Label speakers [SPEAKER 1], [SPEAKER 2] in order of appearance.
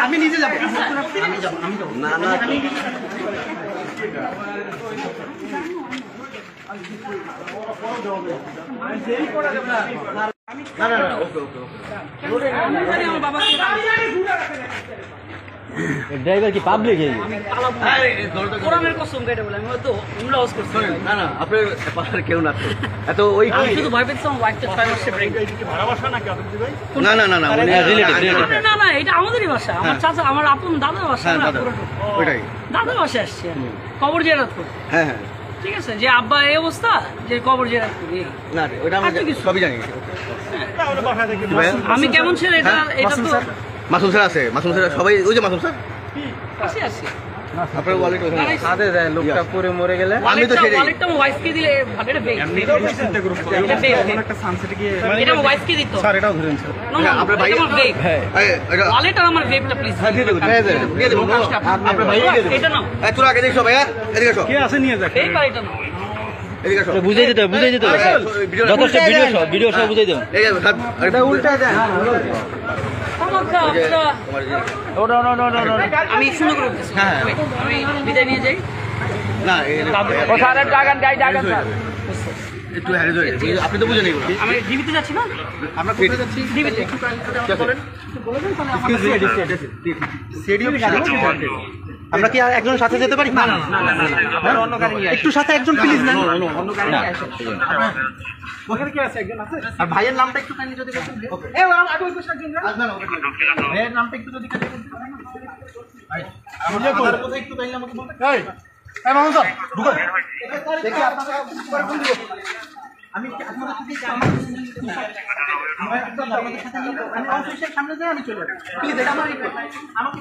[SPEAKER 1] আমি নিজে যাবো।
[SPEAKER 2] ড্রাইভার কি পাবলিক?
[SPEAKER 3] কোরআনের কসম কেটে বলে আমি হয়তো উমরা হাউস করছি।
[SPEAKER 2] না না, আপনার পাড়ার কেউ না তো। এত ওই
[SPEAKER 3] আমি শুধু ভয় পেয়েছিলাম ওয়াইফটা 6 মাসে প্রেগন্যান্ট।
[SPEAKER 2] না না না না,
[SPEAKER 3] না না, এটা আমাদেরই বাসা, আমার চাচা, আমার আপন দাদার বাসা।
[SPEAKER 2] ওইটাই
[SPEAKER 3] দাদার বাসায় আসছে কবর জিয়ারত করতে।
[SPEAKER 2] হ্যাঁ হ্যাঁ,
[SPEAKER 3] ঠিক আছে, যে আব্বা এই অবস্থা, যে কবর জিয়ারত করি।
[SPEAKER 2] না ওটা আমি সবই জানি।
[SPEAKER 3] আমি কেমন ছিল এটা এটা তো
[SPEAKER 2] মাসুম স্যার আছে, মাসুম স্যার সবাই, ওই যে মাসুম স্যার
[SPEAKER 3] আসি আসি।
[SPEAKER 2] আপনার ওয়ালেট
[SPEAKER 1] সাথে যায় লোকটা পরে মরে গেলে
[SPEAKER 2] আমি তো সেটাই
[SPEAKER 3] ওয়ালেটটা আমার ওয়াইফকে দিলে এটা বেক। এটা সানসেটে গিয়ে এটা আমার ওয়াইফকে দিত। স্যার এটাও ধরেন স্যার। না আপনার ভাই আমার বেক। হ্যাঁ ওয়ালেট আর আমার বেকটা প্লিজ।
[SPEAKER 2] হ্যাঁ দিয়ে দেব দিয়ে দেব। আপনার ভাই দিয়ে দেব।
[SPEAKER 3] এটা নাও।
[SPEAKER 2] তোরা আগে দেখো ভাইয়া, এদিকে আসো।
[SPEAKER 1] কে আছে নিয়ে যাক।
[SPEAKER 3] এই পার এটা নাও।
[SPEAKER 2] এদিকে আসো।
[SPEAKER 4] বুঝাই দিতে যথেষ্ট ভিডিও সব বুঝাই দেন।
[SPEAKER 2] এই
[SPEAKER 1] এটা উল্টা দেন।
[SPEAKER 3] আমি শুরু করে দিচ্ছি।
[SPEAKER 2] হ্যাঁ
[SPEAKER 3] আমি বিদায় নিয়ে যাই।
[SPEAKER 2] না
[SPEAKER 1] ও স্যার ডাগান স্যার।
[SPEAKER 2] একটু হ্যারে ধরে, আপনি তো বুঝেন এগুলো।
[SPEAKER 3] আমি ডিবিতে যাচ্ছি না,
[SPEAKER 2] আমরা কোথায় যাচ্ছি?
[SPEAKER 3] ডিবিতে একটু বলেন।
[SPEAKER 1] আমরা কি একজন সাথে যেতে পারি? না না না, অন্য গাড়ি নিয়ে একটু সাথে একজন প্লিজ না। অন্য গাড়ি নিয়ে আসো। ওখানে কি আছে? একজন আছে। আর ভাইয়ের নামটা একটু কাইন্ডলি যদি বলতেন। এ আগে ওই পাশে একজন না। ভাইয়ের নামটা একটু যদি কাইন্ডলি বলতেন। ভাই আমাদের কথা একটু কাইন্ডলি আমাকে বলতে। এই মামুন স্যার ঢুকো। দেখি আপনারা পরে ফোন দিব। আমি আপনাদের সাথে আমাদের সাথে নিয়ে আমি অফিসের সামনে যাই, আমি চলে যাই। প্লিজ এটা আমার আমাকে